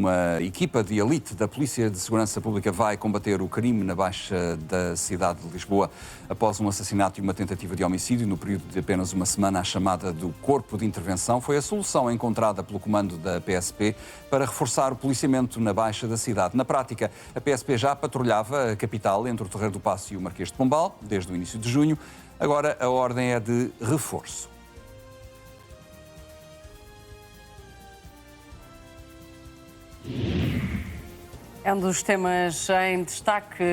uma equipa de elite da Polícia de Segurança Pública vai combater o crime na Baixa da cidade de Lisboa após um assassinato e uma tentativa de homicídio no período de apenas uma semana. A chamada do Corpo de Intervenção foi a solução encontrada pelo comando da PSP para reforçar o policiamento na Baixa da cidade. Na prática, a PSP já patrulhava a capital entre o Terreiro do Paço e o Marquês de Pombal desde o início de junho. Agora a ordem é de reforço. É um dos temas em destaque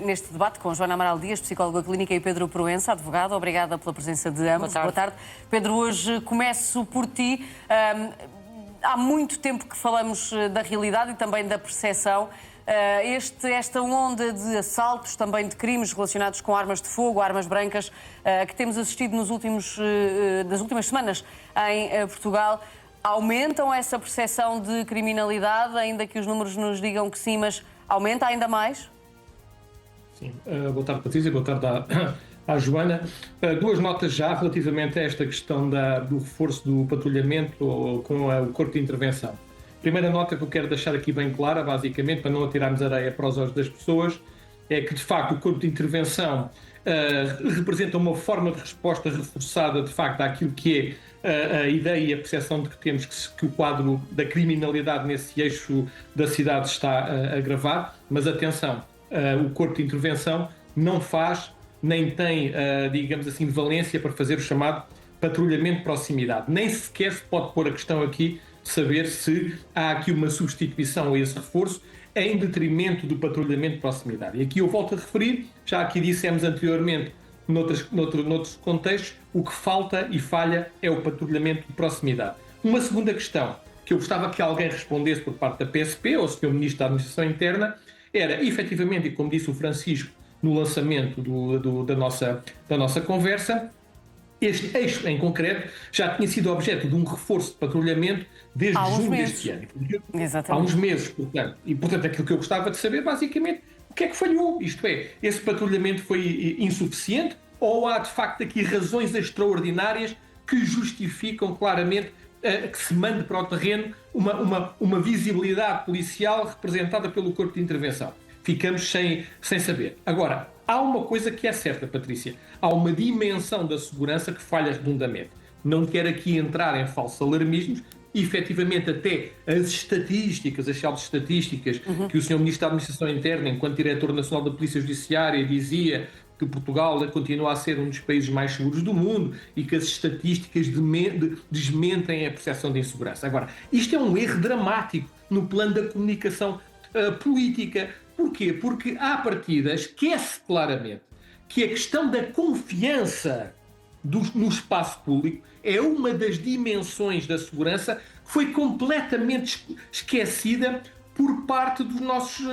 neste debate com Joana Amaral Dias, psicóloga clínica, e Pedro Proença, advogado. Obrigada pela presença de ambos. Boa tarde. Pedro, hoje começo por ti. Há muito tempo que falamos da realidade e também da percepção. Esta onda de assaltos, também de crimes relacionados com armas de fogo, armas brancas, que temos assistido nas últimas semanas em Portugal, aumentam essa percepção de criminalidade, ainda que os números nos digam que sim, mas aumenta ainda mais? Sim. Boa tarde, Patrícia. Boa tarde à Joana. Duas notas já relativamente a esta questão do reforço do patrulhamento com o Corpo de Intervenção. Primeira nota que eu quero deixar aqui bem clara, basicamente, para não atirarmos areia para os olhos das pessoas, é que, de facto, o Corpo de Intervenção representa uma forma de resposta reforçada, de facto, àquilo que é a ideia e a percepção de que temos que o quadro da criminalidade nesse eixo da cidade está a agravar. Mas atenção, o Corpo de Intervenção não faz, nem tem, digamos assim, valência para fazer o chamado patrulhamento de proximidade. Nem sequer se pode pôr a questão aqui de saber se há aqui uma substituição a esse reforço em detrimento do patrulhamento de proximidade. E aqui eu volto a referir, já aqui dissemos anteriormente, noutros contextos, o que falta e falha é o patrulhamento de proximidade. Uma segunda questão que eu gostava que alguém respondesse por parte da PSP ou o Sr. Ministro da Administração Interna era, efetivamente, e como disse o Francisco no lançamento da nossa conversa, este eixo em concreto já tinha sido objeto de um reforço de patrulhamento desde junho deste ano. Exatamente. Há uns meses, portanto. E, portanto, aquilo que eu gostava de saber, basicamente, o que é que falhou? Isto é, esse patrulhamento foi insuficiente ou há, de facto, aqui razões extraordinárias que justificam claramente que se mande para o terreno uma visibilidade policial representada pelo Corpo de Intervenção? Ficamos sem saber. Agora, há uma coisa que é certa, Patrícia. Há uma dimensão da segurança que falha redondamente. Não quero aqui entrar em falsos alarmismos. Efetivamente, até as estatísticas, as chamadas estatísticas que o Sr. Ministro da Administração Interna, enquanto Diretor Nacional da Polícia Judiciária, dizia que Portugal continua a ser um dos países mais seguros do mundo e que as estatísticas desmentem a percepção de insegurança. Agora, isto é um erro dramático no plano da comunicação política. Porquê? Porque, à partida, esquece claramente que a questão da confiança no espaço público é uma das dimensões da segurança que foi completamente esquecida por parte dos nossos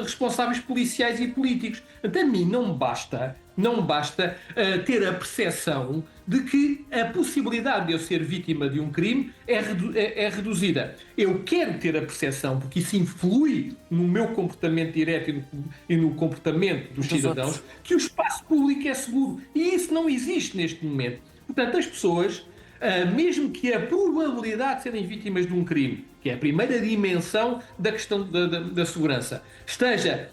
responsáveis policiais e políticos. Portanto, a mim não basta ter a percepção de que a possibilidade de eu ser vítima de um crime é reduzida. Eu quero ter a percepção, porque isso influi no meu comportamento direto e no comportamento dos cidadãos, que o espaço público é seguro. E isso não existe neste momento. Portanto, as pessoas, mesmo que a probabilidade de serem vítimas de um crime, que é a primeira dimensão da questão da segurança, esteja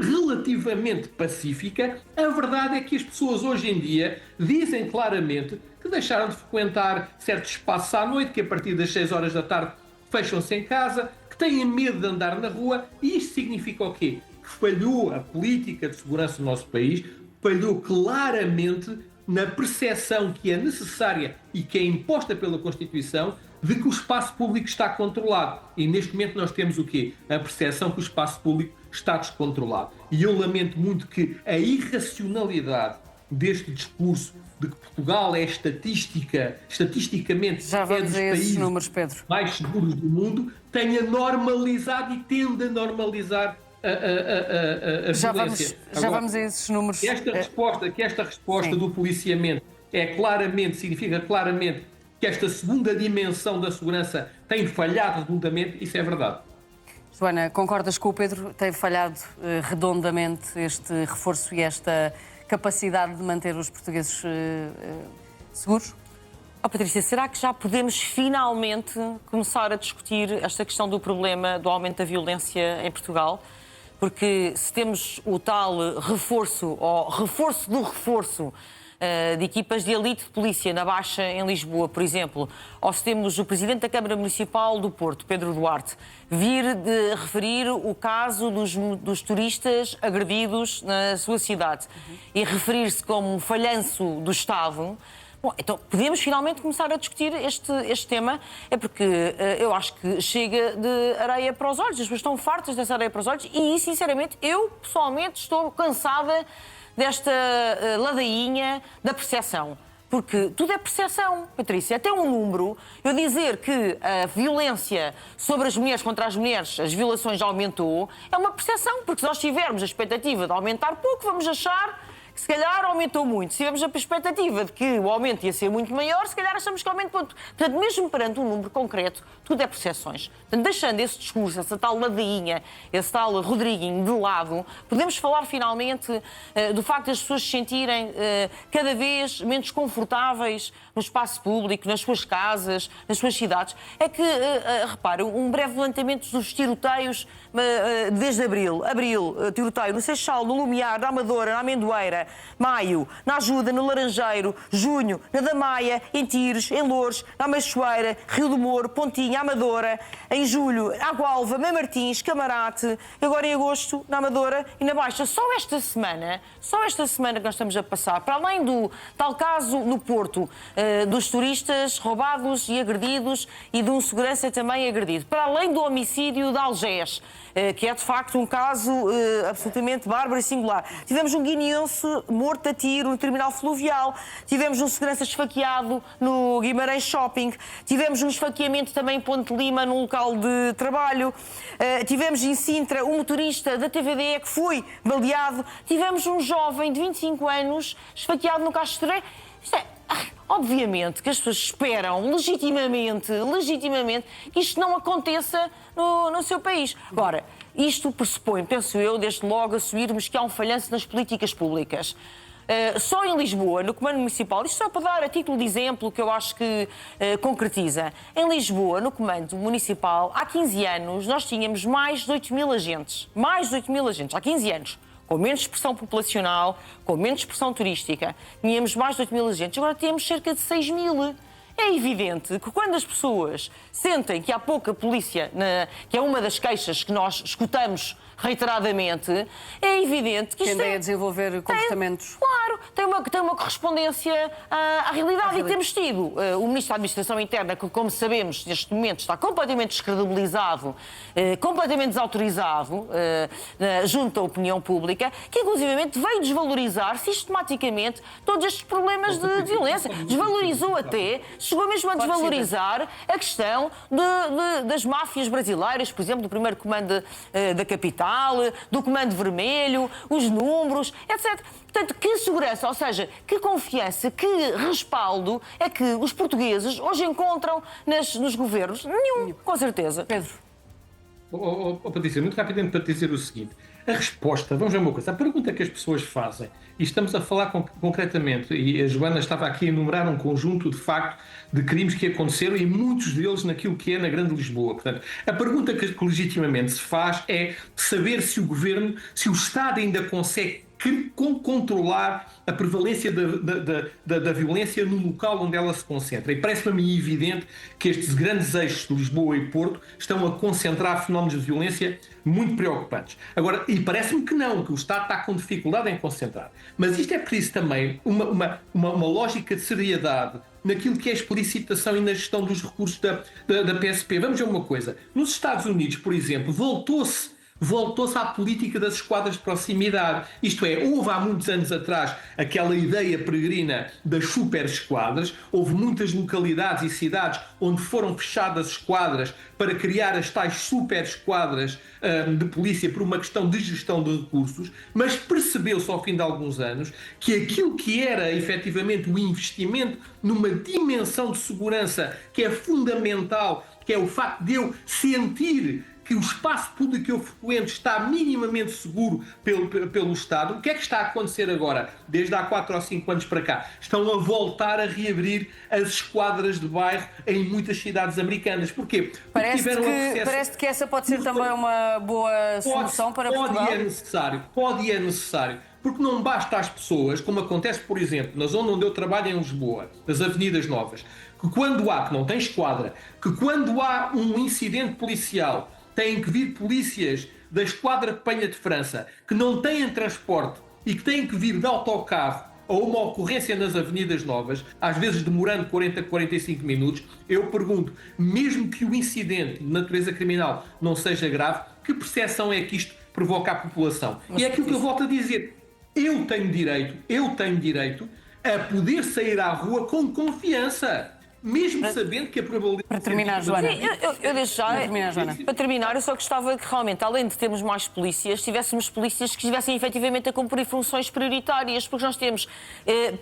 relativamente pacífica, a verdade é que as pessoas hoje em dia dizem claramente que deixaram de frequentar certos espaços à noite, que a partir das 6 horas da tarde fecham-se em casa, que têm medo de andar na rua. E isto significa o quê? Que falhou a política de segurança do nosso país, falhou claramente na percepção que é necessária e que é imposta pela Constituição de que o espaço público está controlado. E neste momento nós temos o quê? A percepção que o espaço público está descontrolado. E eu lamento muito que a irracionalidade deste discurso de que Portugal é estatisticamente já é dos países números, Pedro, mais seguros do mundo, tenha normalizado e tende a normalizar a violência. Já vamos a esses números. Que esta resposta do policiamento significa claramente que esta segunda dimensão da segurança tem falhado redondamente, isso é verdade. Joana, concordas com o Pedro? Tem falhado redondamente este reforço e esta capacidade de manter os portugueses seguros? Patrícia, será que já podemos finalmente começar a discutir esta questão do problema do aumento da violência em Portugal? Porque se temos o tal reforço, ou reforço do reforço, de equipas de elite de polícia na Baixa em Lisboa, por exemplo, ou se temos o Presidente da Câmara Municipal do Porto, Pedro Duarte, vir de referir o caso dos turistas agredidos na sua cidade e referir-se como um falhanço do Estado. Bom, então podemos finalmente começar a discutir este tema, é porque eu acho que chega de areia para os olhos, as pessoas estão fartas dessa areia para os olhos e, sinceramente, eu pessoalmente estou cansada desta ladainha da percepção. Porque tudo é percepção, Patrícia. Até um número, eu dizer que a violência sobre as mulheres, contra as mulheres, as violações aumentou, é uma percepção, porque se nós tivermos a expectativa de aumentar pouco, vamos achar que se calhar aumentou muito. Se tivermos a perspectiva de que o aumento ia ser muito maior, se calhar achamos que aumentou muito. Portanto, mesmo perante um número concreto, tudo é percepções. Portanto, deixando esse discurso, essa tal ladainha, esse tal Rodriguinho de lado, podemos falar finalmente do facto das pessoas se sentirem cada vez menos confortáveis no espaço público, nas suas casas, nas suas cidades. É que, reparem, um breve levantamento dos tiroteios desde abril, tiroteio no Seixal, no Lumiar, na Amadora, na Amendoeira, maio, na Ajuda, no Laranjeiro, junho, na Damaia, em Tires, em Loures, na Meixoeira, Rio do Moro, Pontinha, Amadora, em julho, Água-Alva, Mãe Martins, Camarate, agora em agosto, na Amadora e na Baixa. Só esta semana que nós estamos a passar, para além do tal caso no Porto, dos turistas roubados e agredidos e de um segurança também agredido, para além do homicídio de Algés, que é de facto um caso absolutamente bárbaro e singular. Tivemos um guineense morto a tiro no terminal fluvial, tivemos um segurança esfaqueado no Guimarães Shopping, tivemos um esfaqueamento também em Ponte Lima, num local de trabalho, tivemos em Sintra um motorista da TVD que foi baleado, tivemos um jovem de 25 anos esfaqueado no Castro Rei. Isto é, obviamente que as pessoas esperam legitimamente que isto não aconteça no seu país. Agora, isto pressupõe, penso eu, desde logo assumirmos que há um falhanço nas políticas públicas. Só em Lisboa, no Comando Municipal, isto só para dar a título de exemplo que eu acho que concretiza. Em Lisboa, no Comando Municipal, há 15 anos, nós tínhamos mais de 8.000 agentes. Mais de 8.000 agentes, há 15 anos. Com menos expressão populacional, com menos expressão turística. Tínhamos mais de 8.000 agentes, agora temos cerca de 6.000. É evidente que quando as pessoas sentem que há pouca polícia, que é uma das queixas que nós escutamos reiteradamente, é evidente que isto tendem a desenvolver comportamentos. Claro, tem uma correspondência à realidade. E temos tido o Ministro da Administração Interna, que, como sabemos, neste momento está completamente descredibilizado, completamente desautorizado junto à opinião pública, que inclusivamente veio desvalorizar sistematicamente todos estes problemas de violência. Desvalorizou até, chegou mesmo a desvalorizar a questão das máfias brasileiras, por exemplo, do primeiro comando da capital, do Comando Vermelho, os números, etc. Portanto, que segurança, ou seja, que confiança, que respaldo é que os portugueses hoje encontram nos governos? Nenhum, com certeza. Pedro. Patrícia, muito rapidamente para te dizer o seguinte. A resposta, vamos ver uma coisa, a pergunta que as pessoas fazem, e estamos a falar concretamente, e a Joana estava aqui a enumerar um conjunto de facto de crimes que aconteceram e muitos deles naquilo que é na Grande Lisboa. Portanto, a pergunta que legitimamente se faz é saber se o Governo, se o Estado ainda consegue controlar a prevalência da violência no local onde ela se concentra. E parece-me evidente que estes grandes eixos de Lisboa e Porto estão a concentrar fenómenos de violência muito preocupantes. Agora, e parece-me que não, que o Estado está com dificuldade em concentrar. Mas isto é preciso também uma lógica de seriedade naquilo que é a explicitação e na gestão dos recursos da PSP. Vamos ver uma coisa. Nos Estados Unidos, por exemplo, voltou-se à política das esquadras de proximidade. Isto é, houve há muitos anos atrás aquela ideia peregrina das super esquadras, houve muitas localidades e cidades onde foram fechadas esquadras para criar as tais super esquadras de polícia por uma questão de gestão de recursos, mas percebeu-se ao fim de alguns anos que aquilo que era efetivamente o investimento numa dimensão de segurança que é fundamental, que é o facto de eu sentir que o espaço público que eu frequento está minimamente seguro pelo Estado. O que é que está a acontecer agora? Desde há 4 ou 5 anos para cá. Estão a voltar a reabrir as esquadras de bairro em muitas cidades americanas. Porquê? Porque Parece que essa pode ser também uma boa solução para Portugal. Pode e é necessário. Porque não basta às pessoas, como acontece, por exemplo, na zona onde eu trabalho em Lisboa, nas Avenidas Novas, que não tem esquadra, que quando há um incidente policial, têm que vir polícias da Esquadra de Penha de França, que não têm transporte e que têm que vir de autocarro a uma ocorrência nas Avenidas Novas, às vezes demorando 40, 45 minutos, eu pergunto, mesmo que o incidente de natureza criminal não seja grave, que percepção é que isto provoca à população? E é aquilo que eu volto a dizer. Eu tenho direito a poder sair à rua com confiança, mesmo sabendo que a probabilidade... Para terminar, Joana. Sim, eu deixo já. Para terminar, eu só gostava que realmente, além de termos mais polícias, tivéssemos polícias que estivessem efetivamente a cumprir funções prioritárias, porque nós temos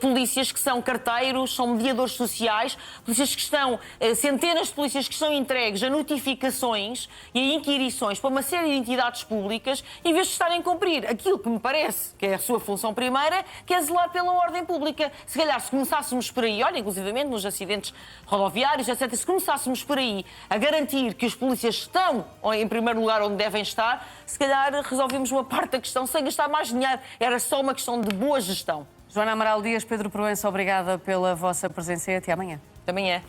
polícias que são carteiros, são mediadores sociais, polícias que estão, centenas de polícias que estão entregues a notificações e a inquirições para uma série de entidades públicas, em vez de estarem a cumprir aquilo que me parece que é a sua função primeira, que é zelar pela ordem pública. Se calhar, se começássemos por aí, olha, inclusivamente nos acidentes rodoviários, etc. Se começássemos por aí a garantir que os polícias estão, em primeiro lugar, onde devem estar, se calhar resolvemos uma parte da questão sem gastar mais dinheiro. Era só uma questão de boa gestão. Joana Amaral Dias, Pedro Proença, obrigada pela vossa presença e até amanhã. Até amanhã.